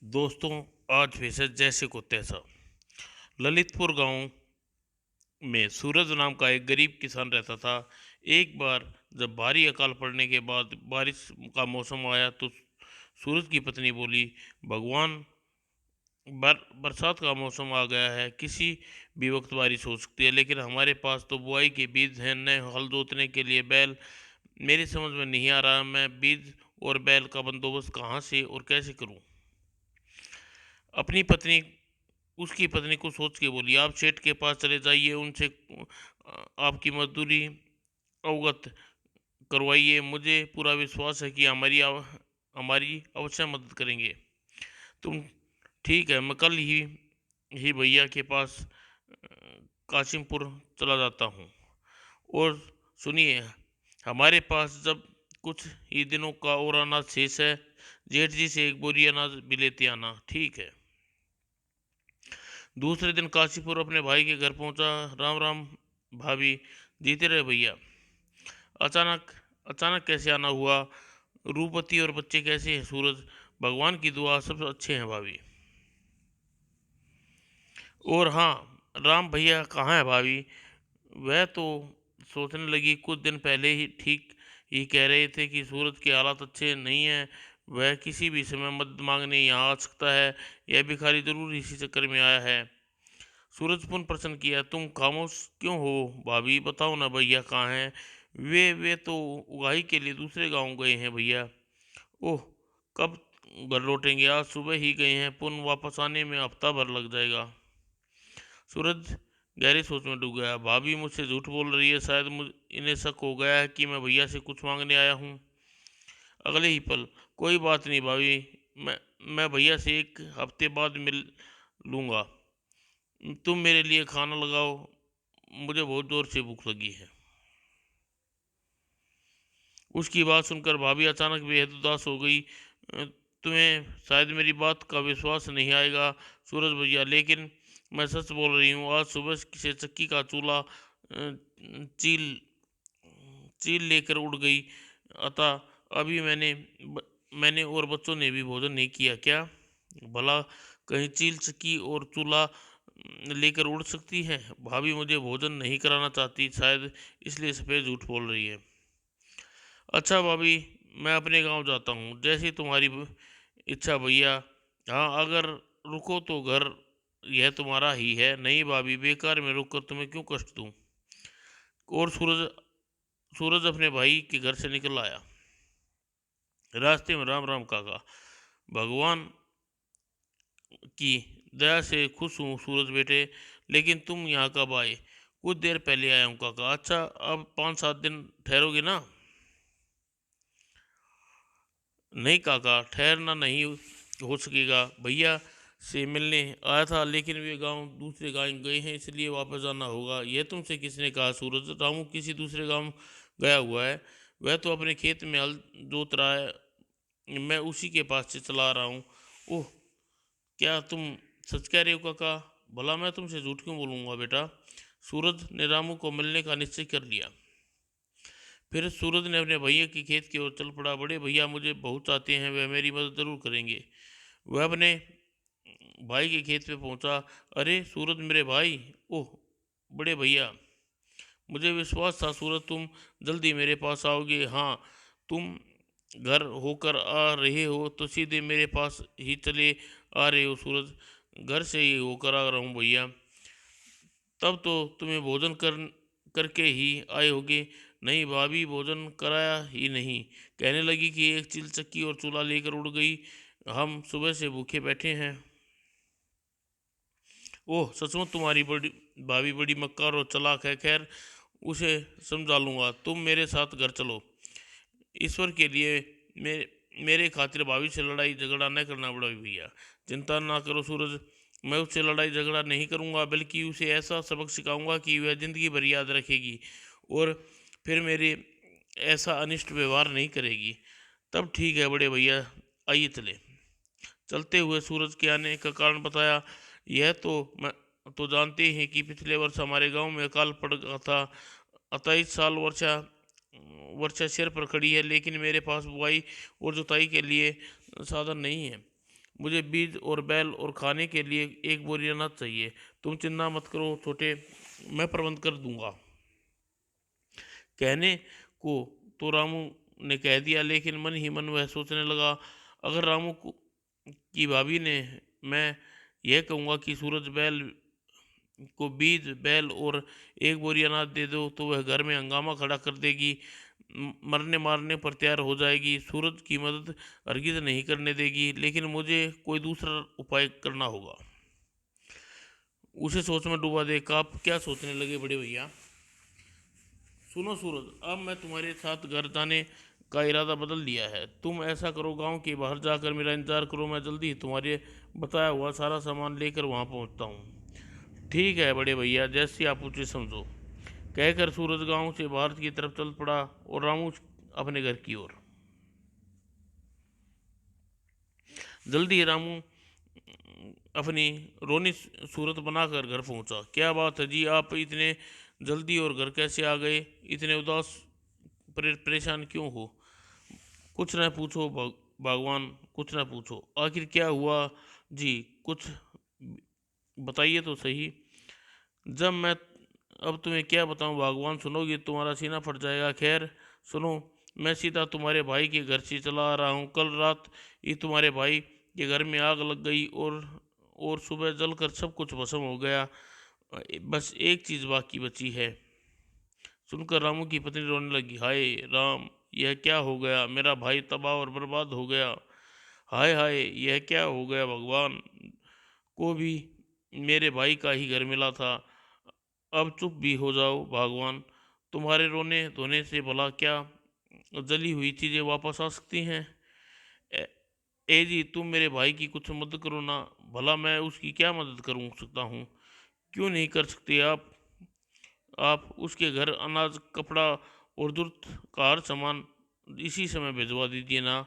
दोस्तों, आज फिर जैसे को तैसा ललितपुर गांव में सूरज नाम का एक गरीब किसान रहता था। एक बार जब भारी अकाल पड़ने के बाद बारिश का मौसम आया तो सूरज की पत्नी बोली, भगवान, बरसात का मौसम आ गया है, किसी भी वक्त बारिश हो सकती है, लेकिन हमारे पास तो बुआई के बीज हैं, न हल जोतने के लिए बैल। मेरी समझ में नहीं आ रहा, मैं बीज और बैल का बंदोबस्त कहाँ से और कैसे करूं। अपनी पत्नी उसकी पत्नी को सोच के बोली, आप सेठ के पास चले जाइए, उनसे आपकी मजदूरी अवगत करवाइए। मुझे पूरा विश्वास है कि हमारी अवश्य मदद करेंगे। तुम ठीक है, मैं कल ही भैया के पास काशिमपुर चला जाता हूँ। और सुनिए, हमारे पास जब कुछ ही दिनों का और अनाज शेष है, जेठ जी से एक बोरी अनाज भी लेते आना, ठीक है। दूसरे दिन काशीपुर अपने भाई के घर पहुंचा। राम राम भाभी। जीते रहे भैया। अचानक अचानक कैसे आना हुआ? रूपवती और बच्चे कैसे हैं सूरज? भगवान की दुआ सब अच्छे हैं भाभी। और हाँ, राम भैया कहाँ है भाभी? वह तो सोचने लगी, कुछ दिन पहले ही ठीक ही कह रहे थे कि सूरज के हालात अच्छे नहीं हैं, वह किसी भी समय मदद मांगने यहाँ आ सकता है। यह भिखारी जरूर इसी चक्कर में आया है। सूरज पुन प्रश्न किया, तुम खामोश क्यों हो भाभी? बताओ ना भैया कहाँ हैं? वे तो उगाही के लिए दूसरे गांव गए हैं भैया। ओह, कब घर लौटेंगे? आज सुबह ही गए हैं, पुन वापस आने में हफ्ता भर लग जाएगा। सूरज गहरी सोच में डूब गया। भाभी मुझसे झूठ बोल रही है, शायद इन्हें शक हो गया है कि मैं भैया से कुछ मांगने आया हूँ। अगले ही पल, कोई बात नहीं भाभी, मैं मैं भैया से एक हफ्ते बाद मिल लूँगा। तुम मेरे लिए खाना लगाओ, मुझे बहुत जोर से भूख लगी है। उसकी बात सुनकर भाभी अचानक बेहद उदास हो गई। तुम्हें शायद मेरी बात का विश्वास नहीं आएगा सूरज भैया, लेकिन मैं सच बोल रही हूँ। आज सुबह से चक्की का चूल्हा चील चील लेकर उड़ गई। अतः अभी मैंने और बच्चों ने भी भोजन नहीं किया। क्या भला कहीं चील चक्की और चूल्हा लेकर उड़ सकती है? भाभी मुझे भोजन नहीं कराना चाहती, शायद इसलिए सफेद झूठ बोल रही है। अच्छा भाभी, मैं अपने गांव जाता हूँ, जैसी तुम्हारी इच्छा भैया। हाँ, अगर रुको तो घर यह तुम्हारा ही है। नहीं भाभी, बेकार में रुक कर तुम्हें क्यों कष्ट दूं। और सूरज अपने भाई के घर से निकल आया। रास्ते में राम राम काका, भगवान की दया से खुश हूँ सूरज बेटे, लेकिन तुम यहाँ कब आए? कुछ देर पहले आया हूँ काका। अच्छा, अब 5-7 दिन ठहरोगे ना? नहीं काका, ठहरना नहीं हो सकेगा। भैया से मिलने आया था, लेकिन वे गांव दूसरे गांव गए हैं, इसलिए वापस जाना होगा। यह तुमसे किसने कहा सूरज? रामू किसी दूसरे गांव गया हुआ है, वह तो अपने खेत में हल जोत रहा है, मैं उसी के पास से चला रहा हूँ। ओह, क्या तुम सच कह रहे हो काका? भला मैं तुमसे झूठ क्यों बोलूँगा बेटा। सूरज ने रामू को मिलने का निश्चय कर लिया। फिर सूरज ने अपने भैया की खेत की ओर चल पड़ा। बड़े भैया मुझे बहुत चाहते हैं, वह मेरी मदद जरूर करेंगे। वह अपने भाई के खेत पे पहुंचा। अरे सूरज मेरे भाई! ओह बड़े भैया, मुझे विश्वास था सूरज तुम जल्दी मेरे पास आओगे। हाँ, तुम घर होकर आ रहे हो तो सीधे मेरे पास ही चले आ रहे हो सूरज। घर से ही होकर आ रहा हूँ भैया। तब तो तुम्हें भोजन करके ही आए होगे। नहीं भाभी, भोजन कराया ही नहीं। कहने लगी कि एक चिल चक्की और चूल्हा लेकर उड़ गई, हम सुबह से भूखे बैठे हैं। ओह सचमुच, तुम्हारी बड़ी भाभी बड़ी मक्कार और चालाक है। खैर, उसे समझा लूंगा, तुम मेरे साथ घर चलो। ईश्वर के लिए मेरे खातिर भाभी से लड़ाई झगड़ा न करना बड़ा भैया। चिंता ना करो सूरज, मैं उससे लड़ाई झगड़ा नहीं करूंगा, बल्कि उसे ऐसा सबक सिखाऊंगा कि वह जिंदगी भर याद रखेगी और फिर मेरे ऐसा अनिष्ट व्यवहार नहीं करेगी। तब ठीक है बड़े भैया, आइए चले। चलते हुए सूरज के आने का कारण बताया। यह तो मैं तो जानते ही हैं कि पिछले वर्ष हमारे गांव में अकाल पड़ गया था। 28 साल वर्षा वर्षा सिर पर खड़ी है, लेकिन मेरे पास बुआई और जुताई के लिए साधन नहीं है। मुझे बीज और बैल और खाने के लिए एक बोरी अनाज चाहिए। तुम चिंता मत करो छोटे, मैं प्रबंध कर दूंगा। कहने को तो रामू ने कह दिया, लेकिन मन ही मन वह सोचने लगा, अगर रामू की भाभी ने मैं यह कहूँगा कि सूरज बैल को बीज बैल और एक बोरी अनाज दे दो तो वह घर में हंगामा खड़ा कर देगी, मरने मारने पर तैयार हो जाएगी, सूरज की मदद हरगिज नहीं करने देगी। लेकिन मुझे कोई दूसरा उपाय करना होगा। उसे सोच में डूबा देख आप क्या सोचने लगे बड़े भैया? सुनो सूरज, अब मैं तुम्हारे साथ घर जाने का इरादा बदल लिया है। तुम ऐसा करो, गांव के बाहर जाकर मेरा इंतजार करो, मैं जल्दी ही तुम्हारे बताया हुआ सारा सामान लेकर वहां पहुंचता हूँ। ठीक है बड़े भैया, जैसी आप उचित समझो, कहकर सूरज गांव से बाहर की तरफ चल पड़ा और रामू अपने घर की ओर। जल्दी ही रामू अपनी रोनी सूरत बनाकर घर पहुंचा। क्या बात है जी, आप इतने जल्दी और घर कैसे आ गए? इतने उदास परेशान क्यों हो? कुछ न पूछो भगवान, कुछ न पूछो। आखिर क्या हुआ जी, कुछ बताइए तो सही। जब मैं अब तुम्हें क्या बताऊं भगवान, सुनोगे तुम्हारा सीना फट जाएगा। खैर सुनो, मैं सीधा तुम्हारे भाई के घर से चला आ रहा हूँ। कल रात ही तुम्हारे भाई के घर में आग लग गई और सुबह जलकर सब कुछ भस्म हो गया। बस एक चीज़ बाकी बची है। सुनकर रामू की पत्नी रोने लगी। हाय राम, यह क्या हो गया? मेरा भाई तबाह और बर्बाद हो गया। हाय हाय, यह क्या हो गया? भगवान को भी मेरे भाई का ही घर मिला था। अब चुप भी हो जाओ भगवान, तुम्हारे रोने धोने से भला क्या जली हुई चीजें वापस आ सकती हैं? ए, ए जी, तुम मेरे भाई की कुछ मदद करो ना। भला मैं उसकी क्या मदद करूं सकता हूँ? क्यों नहीं कर सकते आप उसके घर अनाज कपड़ा और जरूरत का हर सामान इसी समय भिजवा दीजिए ना।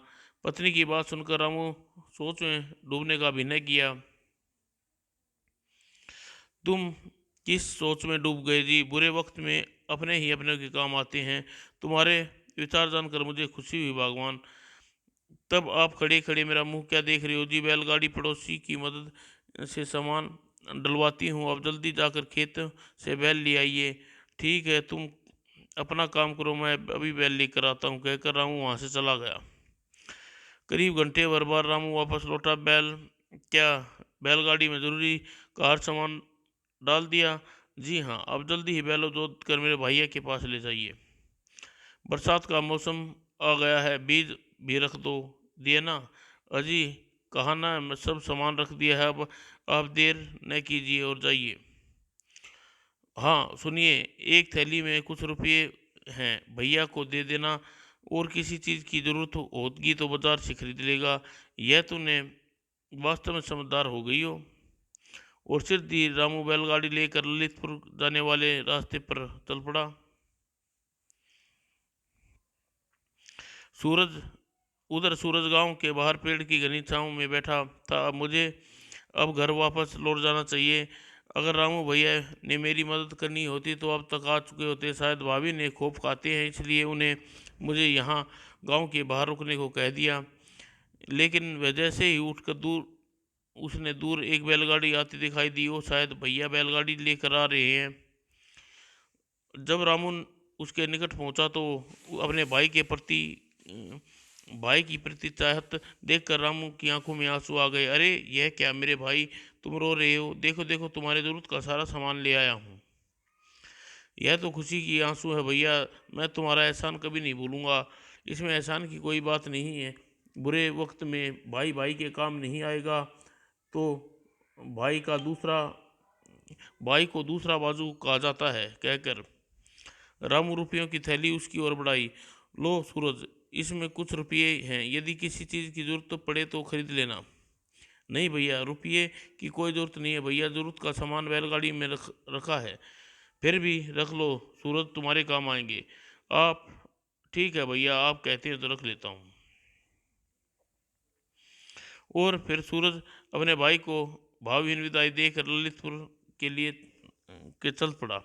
पत्नी की बात सुनकर रामू सोच में डूबने का अभिनय किया। तुम किस सोच में डूब गए जी? बुरे वक्त में अपने ही अपने के काम आते हैं। तुम्हारे विचार जानकर मुझे खुशी हुई भगवान। तब आप खड़े खड़े मेरा मुंह क्या देख रहे हो जी? बैलगाड़ी पड़ोसी की मदद से सामान डलवाती हूँ, अब जल्दी जाकर खेत से बैल ले आइए। ठीक है, तुम अपना काम करो, मैं अभी बैल लेकर आता हूँ, कहकर रामू वहां से चला गया। करीब घंटे भर बाद रामू वापस लौटा। क्या बैलगाड़ी में जरूरी कार सामान डाल दिया? जी हाँ, अब जल्दी ही बैलों जोत कर मेरे भैया के पास ले जाइए। बरसात का मौसम आ गया है, बीज भी रख दो दिए ना? अजी कहा ना, मैं सब सामान रख दिया है, अब आप देर न कीजिए और जाइए। हाँ सुनिए, एक थैली में कुछ रुपये हैं, भैया को दे देना, और किसी चीज़ की जरूरत होगी तो बाजार से खरीद लेगा। यह तूने वास्तव में समझदार हो गई हो। और सिर दी रामू बैलगाड़ी लेकर ललितपुर जाने वाले रास्ते पर चल पड़ा। सूरज उधर सूरज गांव के बाहर पेड़ की घनी छांव में बैठा था। मुझे अब घर वापस लौट जाना चाहिए। अगर रामू भैया ने मेरी मदद करनी होती तो अब तक आ चुके होते। शायद भाभी ने खूब खाते हैं इसलिए उन्हें मुझे यहाँ गांव के बाहर रुकने को कह दिया। लेकिन वह जैसे ही उठकर उसने दूर एक बैलगाड़ी आती दिखाई दी। वो शायद भैया बैलगाड़ी लेकर आ रहे हैं। जब रामू उसके निकट पहुंचा तो अपने भाई की प्रति चाहत देखकर रामू की आंखों में आंसू आ गए। अरे यह क्या मेरे भाई, तुम रो रहे हो? देखो देखो, तुम्हारे जरूरत का सारा सामान ले आया हूँ। यह तो खुशी की आंसू है भैया, मैं तुम्हारा एहसान कभी नहीं भूलूंगा। इसमें एहसान की कोई बात नहीं है। बुरे वक्त में भाई भाई के काम नहीं आएगा तो भाई का दूसरा भाई को दूसरा बाजू कहा जाता है, कहकर रामू रुपयों की थैली उसकी ओर बढ़ाई। लो सूरज, इसमें कुछ रुपये हैं, यदि किसी चीज़ की जरूरत पड़े तो खरीद लेना। नहीं भैया, रुपये की कोई ज़रूरत नहीं है भैया, ज़रूरत का सामान बैलगाड़ी में रखा है। फिर भी रख लो सूरज, तुम्हारे काम आएंगे आप। ठीक है भैया, आप कहते हैं तो रख लेता हूँ। और फिर सूरज अपने भाई को भावहीन विदाई देकर ललितपुर के लिए के चल पड़ा।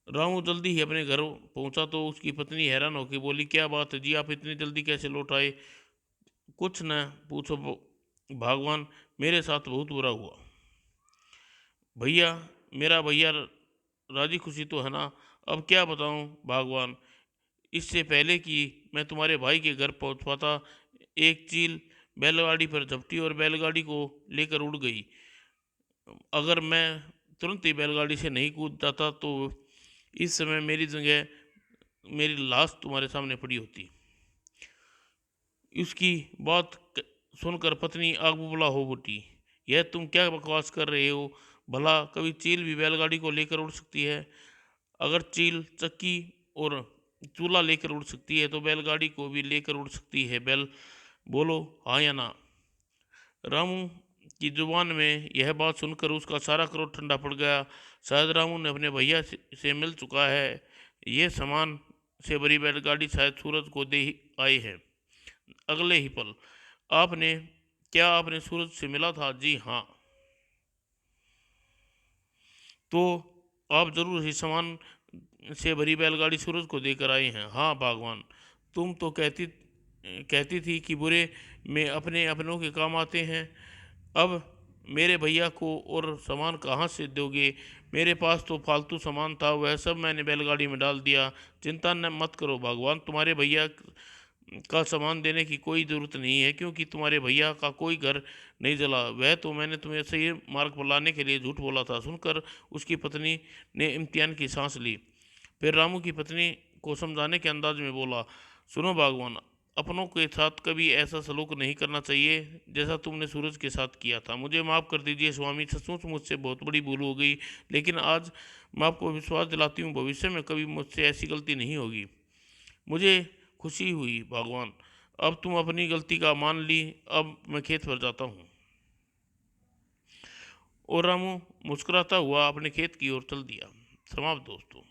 रामू जल्दी ही अपने घर पहुंचा तो उसकी पत्नी हैरान होकर बोली, क्या बात है जी, आप इतनी जल्दी कैसे लौट आए? कुछ न पूछो भगवान, मेरे साथ बहुत बुरा हुआ। भैया, मेरा भैया राजी खुशी तो है ना? अब क्या बताऊं भगवान, इससे पहले कि मैं तुम्हारे भाई के घर पहुंच पाता, एक चील बैलगाड़ी पर झपटी और बैलगाड़ी को लेकर उड़ गई। अगर मैं तुरंत ही बैलगाड़ी से नहीं कूद जाता तो इस समय मेरी जगह मेरी लाश तुम्हारे सामने पड़ी होती। उसकी बात सुनकर पत्नी आग बबूला हो उठी। यह तुम क्या बकवास कर रहे हो? भला कभी चील भी बैलगाड़ी को लेकर उड़ सकती है? अगर चील चक्की और चूल्हा लेकर उड़ सकती है तो बैलगाड़ी को भी लेकर उड़ सकती है। बैल बोलो हाँ या ना। रामू की जुबान में यह बात सुनकर उसका सारा क्रोध ठंडा पड़ गया। शायद रामू ने अपने भैया से मिल चुका है। ये सामान से भरी बैलगाड़ी शायद सूरज को दे आई है। अगले ही पल, आपने क्या आपने सूरज से मिला था? जी हाँ। तो आप जरूर ही सामान से भरी बैलगाड़ी सूरज को देकर आए हैं। हाँ भगवान, तुम तो कहती कहती थी कि बुरे में अपने अपनों के काम आते हैं। अब मेरे भैया को और सामान कहाँ से दोगे? मेरे पास तो फालतू सामान था, वह सब मैंने बैलगाड़ी में डाल दिया। चिंता न मत करो भगवान, तुम्हारे भैया का सामान देने की कोई ज़रूरत नहीं है, क्योंकि तुम्हारे भैया का कोई घर नहीं जला। वह तो मैंने तुम्हें सही मार्ग पर लाने के लिए झूठ बोला था। सुनकर उसकी पत्नी ने इम्तिहान की सांस ली। फिर रामू की पत्नी को समझाने के अंदाज में बोला, सुनो भगवान, अपनों के साथ कभी ऐसा सलूक नहीं करना चाहिए जैसा तुमने सूरज के साथ किया था। मुझे माफ़ कर दीजिए स्वामी, सचमुच मुझसे बहुत बड़ी भूल हो गई। लेकिन आज मैं आपको विश्वास दिलाती हूँ, भविष्य में कभी मुझसे ऐसी गलती नहीं होगी। मुझे खुशी हुई भगवान, अब तुम अपनी गलती का मान ली। अब मैं खेत पर जाता हूँ। और रामू मुस्कुराता हुआ अपने खेत की ओर चल दिया। समाप्त दोस्तों।